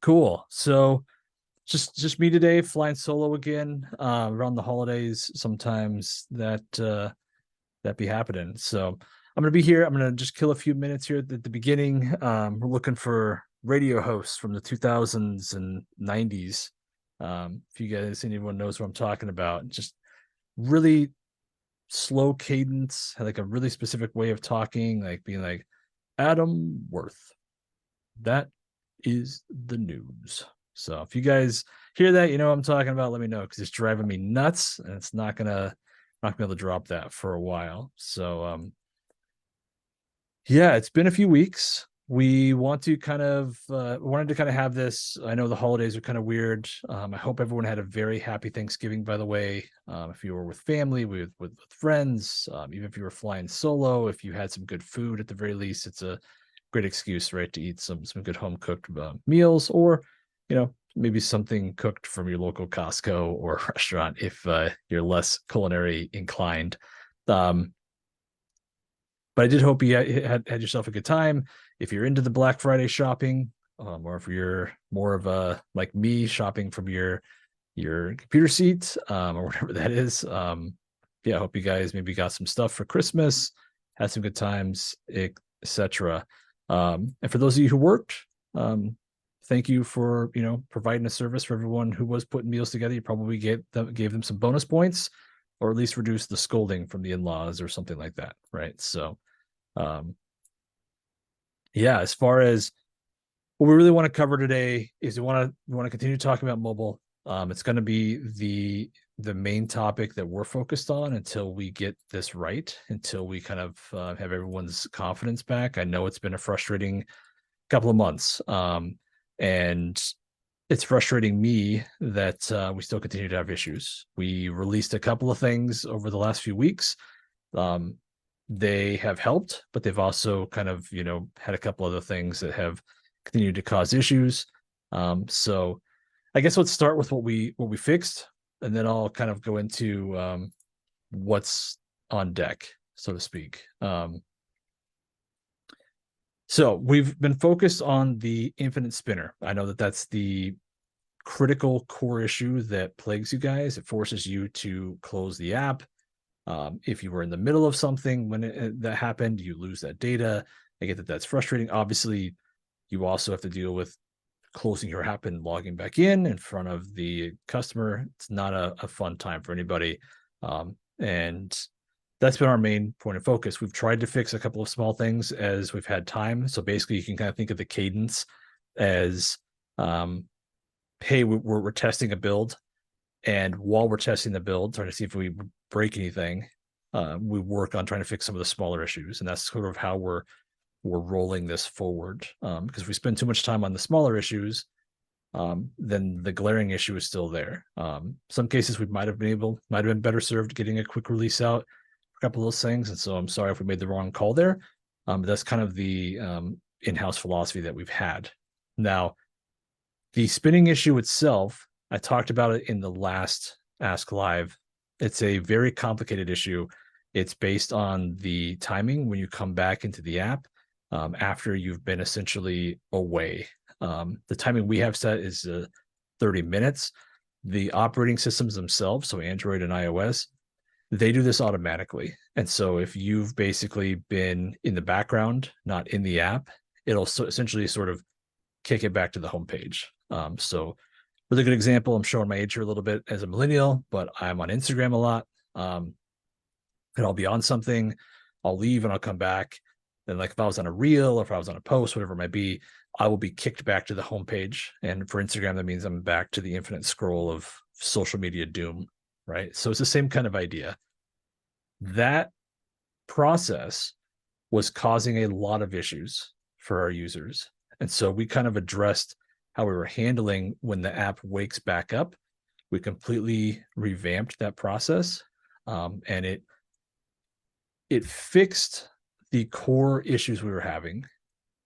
Cool. So just me today, flying solo again. Around the holidays, sometimes that be happening. So I'm gonna be here. I'm gonna just kill a few minutes here at the beginning. We're looking for radio hosts from the 2000s and 90s. If you guys, anyone knows what I'm talking about, just really slow cadence, had like a really specific way of talking, like being like Adam Worth. That is the news. So if you guys hear that, you know what I'm talking about, let me know because it's driving me nuts and it's not gonna be able to drop that for a while. So yeah, it's been a few weeks. We want to kind of wanted to kind of have this. I know the holidays are kind of weird. I hope everyone had a very happy Thanksgiving, by the way. If you were with family, with friends, even if you were flying solo, if you had some good food at the very least, it's a great excuse, right, to eat some good home cooked meals, or maybe something cooked from your local Costco or restaurant if you're less culinary inclined. But I did hope you had yourself a good time. If you're into the Black Friday shopping, or if you're more of a like me shopping from your computer seat, or whatever that is, yeah, I hope you guys maybe got some stuff for Christmas, had some good times, etc. And for those of you who worked, thank you for providing a service for everyone who was putting meals together. You probably gave them some bonus points, or at least reduce the scolding from the in-laws or something like that, right? So yeah, as far as what we really want to cover today is we want to continue talking about mobile. It's going to be the main topic that we're focused on until we get this right, until we kind of have everyone's confidence back. I know it's been a frustrating couple of months, and it's frustrating me that we still continue to have issues. We released a couple of things over the last few weeks. They have helped, but they've also kind of, had a couple other things that have continued to cause issues. So I guess let's start with what we fixed, and then I'll kind of go into what's on deck, so to speak. So we've been focused on the infinite spinner. I know that that's the critical core issue that plagues you guys. It forces you to close the app. If you were in the middle of something when that happened, you lose that data. I get that that's frustrating. Obviously, you also have to deal with closing your app and logging back in front of the customer. It's not a fun time for anybody. And that's been our main point of focus. We've tried to fix a couple of small things as we've had time. So basically, you can kind of think of the cadence as, hey, we're testing a build. And while we're testing the build, trying to see if we break anything, we work on trying to fix some of the smaller issues. And that's sort of how we're rolling this forward. Because if we spend too much time on the smaller issues, then the glaring issue is still there. Some cases we might have been better served getting a quick release out for a couple of those things. And so I'm sorry if we made the wrong call there. But that's kind of the in-house philosophy that we've had. Now, the spinning issue itself, I talked about it in the last Ask Live. It's a very complicated issue. It's based on the timing when you come back into the app after you've been essentially away. The timing we have set is 30 minutes. The operating systems themselves, so Android and iOS, they do this automatically. And so if you've basically been in the background, not in the app, it'll essentially sort of kick it back to the homepage. So really good example, I'm showing my age here a little bit as a millennial, but I'm on Instagram a lot. And I'll be on something, I'll leave and I'll come back. Then like if I was on a reel or if I was on a post, whatever it might be, I will be kicked back to the homepage. And for Instagram, that means I'm back to the infinite scroll of social media doom, right? So it's the same kind of idea. That process was causing a lot of issues for our users. And so we kind of addressed how we were handling when the app wakes back up. We completely revamped that process, and it fixed the core issues we were having,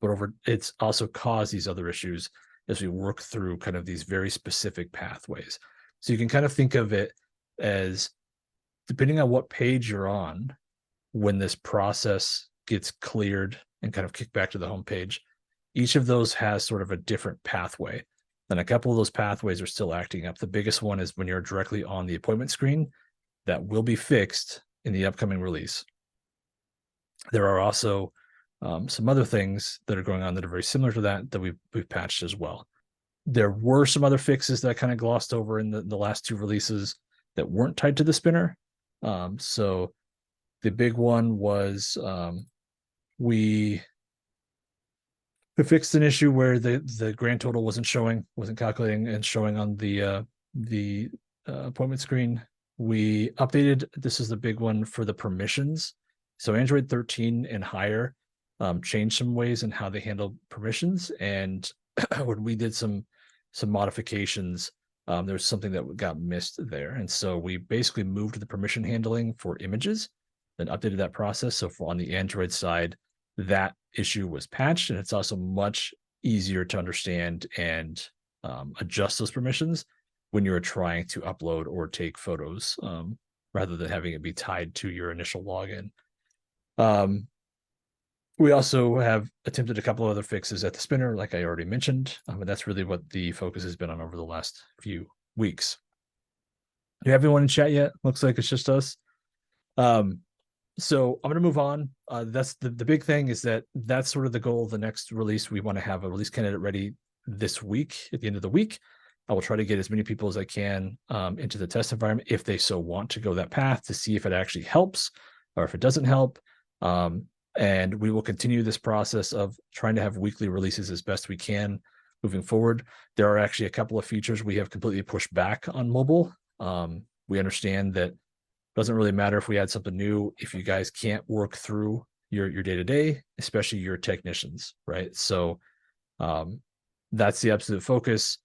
but it's also caused these other issues as we work through kind of these very specific pathways. So you can kind of think of it as, depending on what page you're on, when this process gets cleared and kind of kicked back to the homepage, each of those has sort of a different pathway. Then a couple of those pathways are still acting up. The biggest one is when you're directly on the appointment screen. That will be fixed in the upcoming release. There are also some other things that are going on that are very similar to that we've patched as well. There were some other fixes that I kind of glossed over in the last two releases that weren't tied to the spinner. So the big one was we fixed an issue where the grand total wasn't calculating and showing on the appointment screen. We updated, this is the big one for the permissions. So Android 13 and higher changed some ways in how they handle permissions. And when we did some modifications, there was something that got missed there. And so we basically moved the permission handling for images and updated that process. So on the Android side, that issue was patched, and it's also much easier to understand and adjust those permissions when you're trying to upload or take photos, rather than having it be tied to your initial login. We also have attempted a couple of other fixes at the spinner, like I already mentioned, and that's really what the focus has been on over the last few weeks. Do you have anyone in chat yet? Looks like it's just us. So I'm going to move on. That's the big thing, is that's sort of the goal of the next release. We want to have a release candidate ready this week, at the end of the week. I will try to get as many people as I can into the test environment if they so want to go that path, to see if it actually helps or if it doesn't help. And we will continue this process of trying to have weekly releases as best we can moving forward. There are actually a couple of features we have completely pushed back on mobile. We understand that doesn't really matter if we add something new if you guys can't work through your day-to-day, especially your technicians, right? So that's the absolute focus.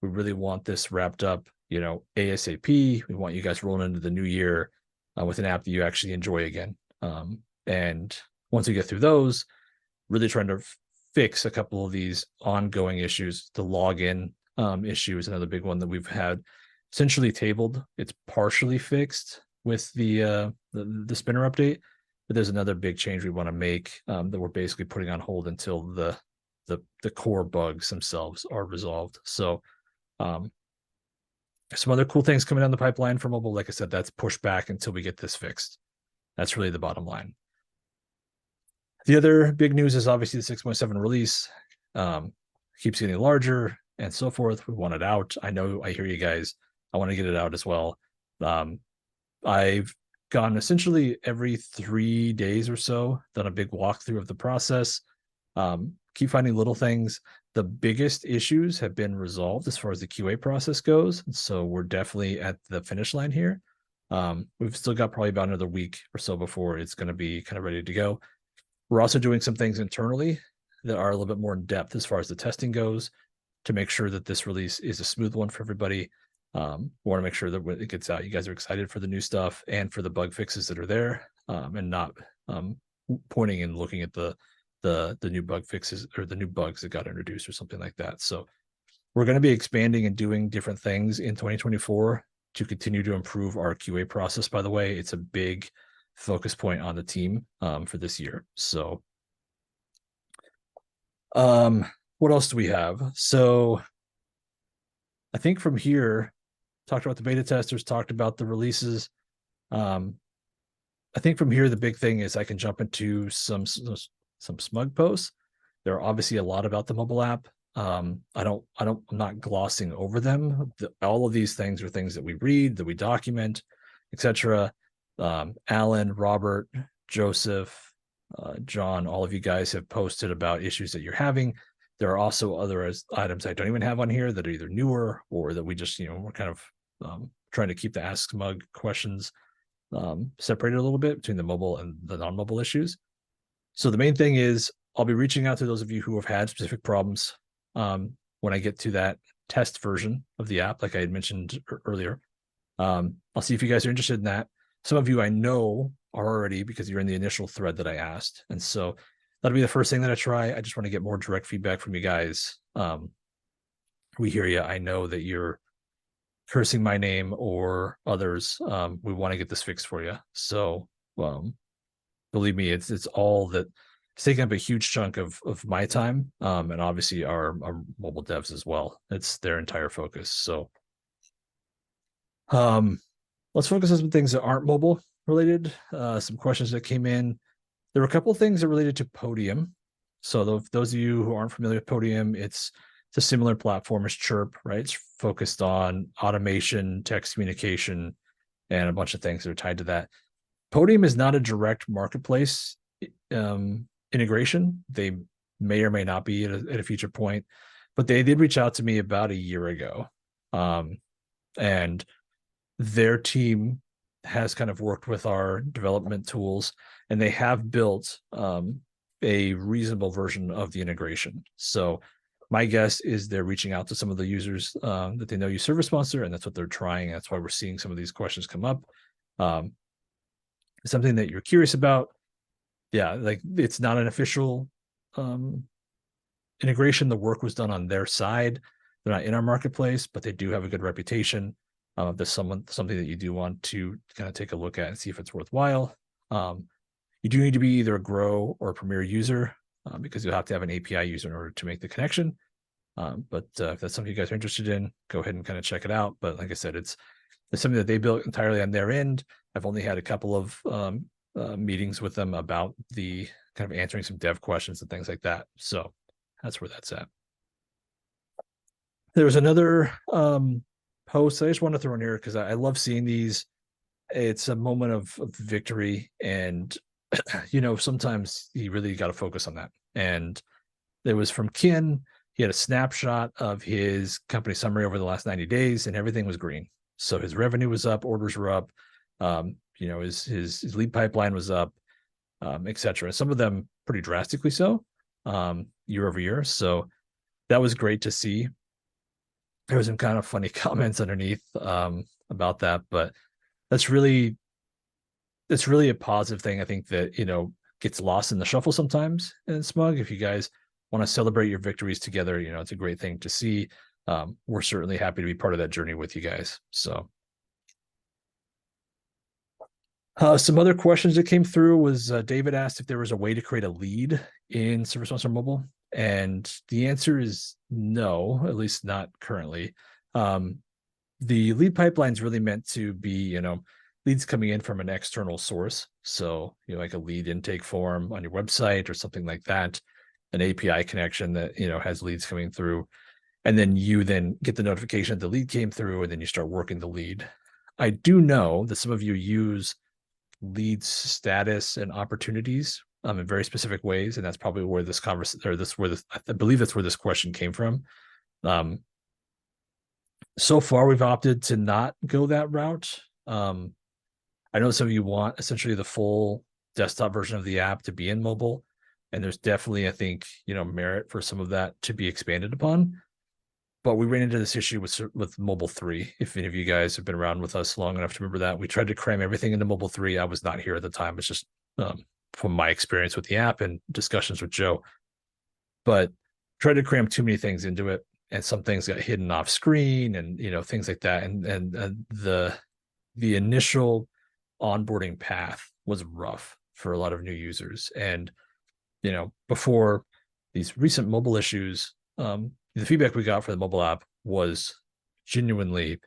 We really want this wrapped up, ASAP. We want you guys rolling into the new year with an app that you actually enjoy again. And once we get through those, really trying to fix a couple of these ongoing issues. The login issue is another big one that we've had essentially tabled. It's partially fixed with the spinner update, but there's another big change we want to make that we're basically putting on hold until the core bugs themselves are resolved. So some other cool things coming down the pipeline for mobile. Like I said, that's pushed back until we get this fixed. That's really the bottom line. The other big news is obviously the 6.7 release keeps getting larger and so forth. We want it out. I know, I hear you guys. I want to get it out as well. I've gone essentially every 3 days or so, done a big walkthrough of the process. Keep finding little things. The biggest issues have been resolved as far as the QA process goes. So we're definitely at the finish line here. We've still got probably about another week or so before it's going to be kind of ready to go. We're also doing some things internally that are a little bit more in depth as far as the testing goes, to make sure that this release is a smooth one for everybody. We want to make sure that when it gets out, you guys are excited for the new stuff and for the bug fixes that are there, and not pointing and looking at the new bug fixes or the new bugs that got introduced or something like that. So we're going to be expanding and doing different things in 2024 to continue to improve our QA process. By the way, it's a big focus point on the team for this year. So what else do we have? So I think from here, talked about the beta testers, talked about the releases. I think from here, the big thing is I can jump into some SMUG posts. There are obviously a lot about the mobile app. I'm not glossing over them. All of these things are things that we read, that we document, etc. Alan, Robert, Joseph, John, all of you guys have posted about issues that you're having. There are also other items I don't even have on here that are either newer or that we just, we're kind of trying to keep the Ask SMUG questions separated a little bit between the mobile and the non-mobile issues. So the main thing is I'll be reaching out to those of you who have had specific problems when I get to that test version of the app, like I had mentioned earlier. I'll see if you guys are interested in that. Some of you I know are already, because you're in the initial thread that I asked. And so that'll be the first thing that I try. I just want to get more direct feedback from you guys. We hear you. I know that you're cursing my name or others. We want to get this fixed for you. So believe me, it's all that it's taking up a huge chunk of my time, and obviously our mobile devs as well. It's their entire focus. So let's focus on some things that aren't mobile related. Some questions that came in. There were a couple of things that related to Podium. So those of you who aren't familiar with Podium, it's a similar platform as Chirp, right? It's focused on automation, text communication, and a bunch of things that are tied to that. Podium is not a direct marketplace integration. They may or may not be at a future point, but they did reach out to me about a year ago. And their team has kind of worked with our development tools, and they have built a reasonable version of the integration. So my guess is they're reaching out to some of the users that they know use ServiceMonster, and that's what they're trying. That's why we're seeing some of these questions come up. Something that you're curious about, yeah, like it's not an official integration. The work was done on their side. They're not in our marketplace, but they do have a good reputation. There's something that you do want to kind of take a look at and see if it's worthwhile. You do need to be either a Grow or a Premier user because you'll have to have an API user in order to make the connection. But if that's something you guys are interested in, go ahead and kind of check it out. But like I said, it's something that they built entirely on their end. I've only had a couple of meetings with them about the kind of answering some dev questions and things like that. So that's where that's at. There was another post I just want to throw in here because I love seeing these. It's a moment of victory, and sometimes you really got to focus on that. And it was from Ken. He had a snapshot of his company summary over the last 90 days, and everything was green. So his revenue was up, orders were up, his lead pipeline was up, etc. Some of them pretty drastically so, year over year. So that was great to see. There was some kind of funny comments underneath about that, but that's really a positive thing. I think that gets lost in the shuffle sometimes in SMUG. If you guys want to celebrate your victories together, it's a great thing to see. We're certainly happy to be part of that journey with you guys. So some other questions that came through was David asked if there was a way to create a lead in ServiceMonster Mobile, and the answer is no, at least not currently. The lead pipeline is really meant to be, leads coming in from an external source. So, like a lead intake form on your website or something like that, an API connection that, has leads coming through. And then you then get the notification that the lead came through, and then you start working the lead. I do know that some of you use leads status and opportunities in very specific ways, and that's probably where this I believe that's where this question came from. So far, we've opted to not go that route. I know some of you want essentially the full desktop version of the app to be in mobile, and there's definitely, I think, merit for some of that to be expanded upon. But we ran into this issue with Mobile 3. If any of you guys have been around with us long enough to remember that, we tried to cram everything into Mobile 3. I was not here at the time. It's just from my experience with the app and discussions with Joe. But tried to cram too many things into it, and some things got hidden off screen, and things like that. And the initial onboarding path was rough for a lot of new users. And before these recent mobile issues, the feedback we got for the mobile app was genuinely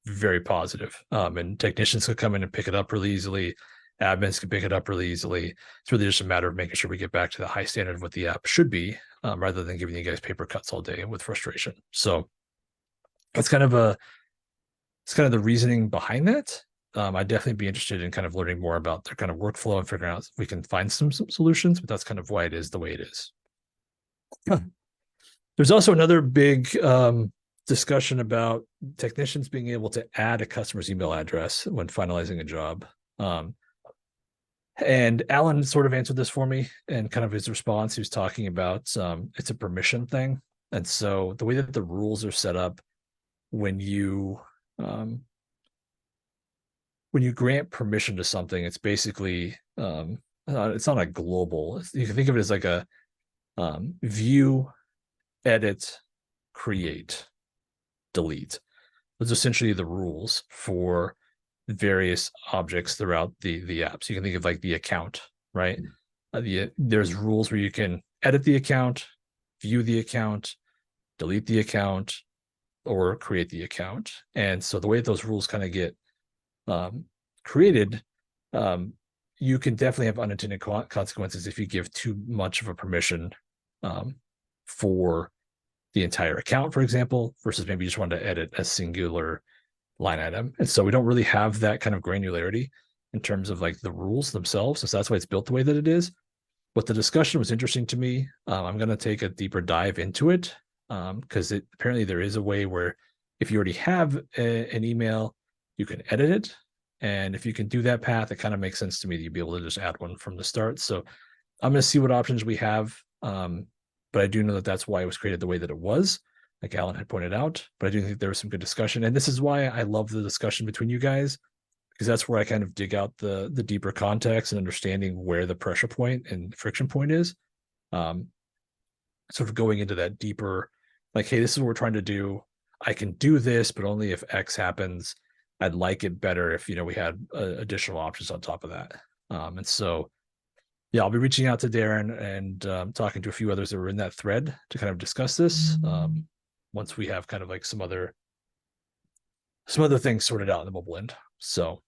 very positive. And technicians could come in and pick it up really easily. Admins can pick it up really easily. It's really just a matter of making sure we get back to the high standard of what the app should be, rather than giving you guys paper cuts all day with frustration. So it's kind of the reasoning behind that. I'd definitely be interested in kind of learning more about their kind of workflow and figuring out if we can find some solutions, but that's kind of why it is the way it is. There's also another big discussion about technicians being able to add a customer's email address when finalizing a job. And Alan sort of answered this for me, and kind of his response, he was talking about it's a permission thing. And so the way that the rules are set up, when you grant permission to something, it's basically it's not a global. You can think of it as like a view, edit, create, delete. Those are essentially the rules for various objects throughout the app. So you can think of like the account, right? There's rules where you can edit the account, view the account, delete the account, or create the account. And so the way those rules kind of get created, you can definitely have unintended consequences if you give too much of a permission for the entire account, for example, versus maybe you just want to edit a singular line item. And so we don't really have that kind of granularity in terms of like the rules themselves. So that's why it's built the way that it is. But the discussion was interesting to me. I'm going to take a deeper dive into it because apparently there is a way where if you already have an email, you can edit it. And if you can do that path, it kind of makes sense to me that you'd be able to just add one from the start. So I'm going to see what options we have. But I do know that that's why it was created the way that it was, like Alan had pointed out. But I do think there was some good discussion. And this is why I love the discussion between you guys, because that's where I kind of dig out the deeper context and understanding where the pressure point and friction point is. Sort of going into that deeper, like, hey, this is what we're trying to do. I can do this, but only if X happens. I'd like it better if, we had additional options on top of that. And so, yeah, I'll be reaching out to Darren and talking to a few others that were in that thread to kind of discuss this once we have kind of like some other things sorted out in the mobile end. So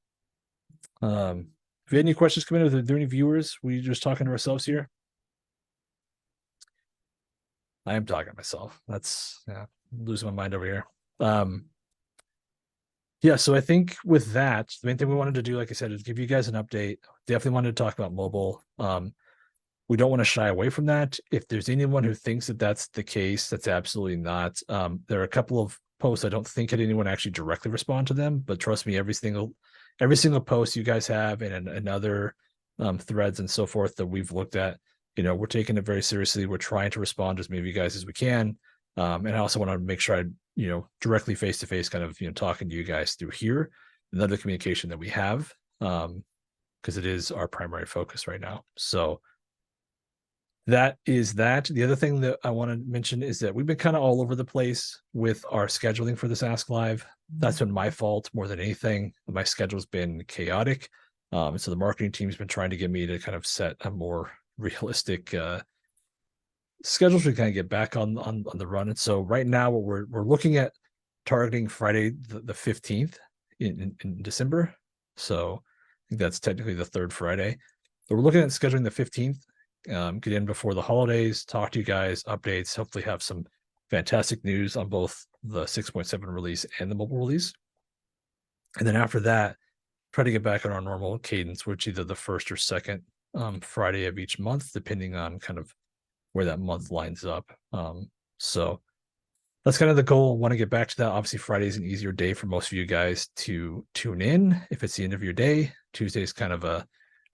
if you had any questions come in, are there any viewers? We just talking to ourselves here? I am talking to myself. That's I'm losing my mind over here. Yeah, so I think with that, the main thing we wanted to do, like I said, is give you guys an update. Definitely wanted to talk about mobile. We don't want to shy away from that. If there's anyone who thinks that that's the case, that's absolutely not. There are a couple of posts I don't think had anyone actually directly respond to them, but trust me, every single post you guys have and other threads and so forth that we've looked at, we're taking it very seriously. We're trying to respond to as many of you guys as we can. And I also want to make sure I, directly face-to-face kind of, talking to you guys through here, another communication that we have, because it is our primary focus right now. So that is that. The other thing that I want to mention is that we've been kind of all over the place with our scheduling for this Ask Live. That's been my fault more than anything. My schedule's been chaotic. And so the marketing team's been trying to get me to kind of set a more realistic schedules to kind of get back on the run. And so right now what we're looking at targeting Friday the 15th in December. So I think that's technically the third Friday. So we're looking at scheduling the 15th, get in before the holidays, talk to you guys, updates, hopefully have some fantastic news on both the 6.7 release and the mobile release. And then after that, try to get back on our normal cadence, which either the first or second Friday of each month, depending on kind of where that month lines up. So that's kind of the goal. Want to get back to that. Obviously, Friday is an easier day for most of you guys to tune in if it's the end of your day. Tuesday is kind of an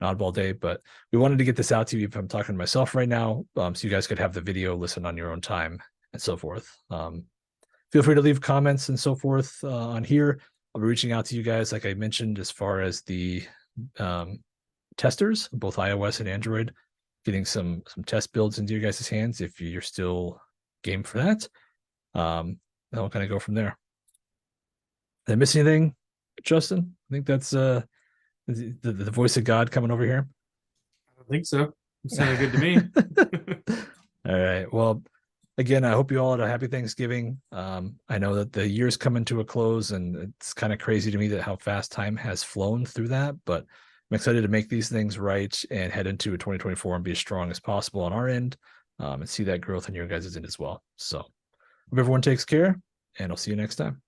oddball day, but we wanted to get this out to you if I'm talking to myself right now, so you guys could have the video, listen on your own time, and so forth. Feel free to leave comments and so forth on here. I'll be reaching out to you guys, like I mentioned, as far as the testers, both iOS and Android, getting some test builds into your guys' hands if you're still game for that. Then we'll kind of go from there. Did I miss anything, Justin? I think that's the voice of God coming over here. I don't think so. It sounded good to me. All right. Well, again, I hope you all had a happy Thanksgiving. I know that the year's coming to a close, and it's kind of crazy to me that how fast time has flown through that, but I'm excited to make these things right and head into 2024 and be as strong as possible on our end, and see that growth on your guys' end as well. So hope everyone takes care, and I'll see you next time.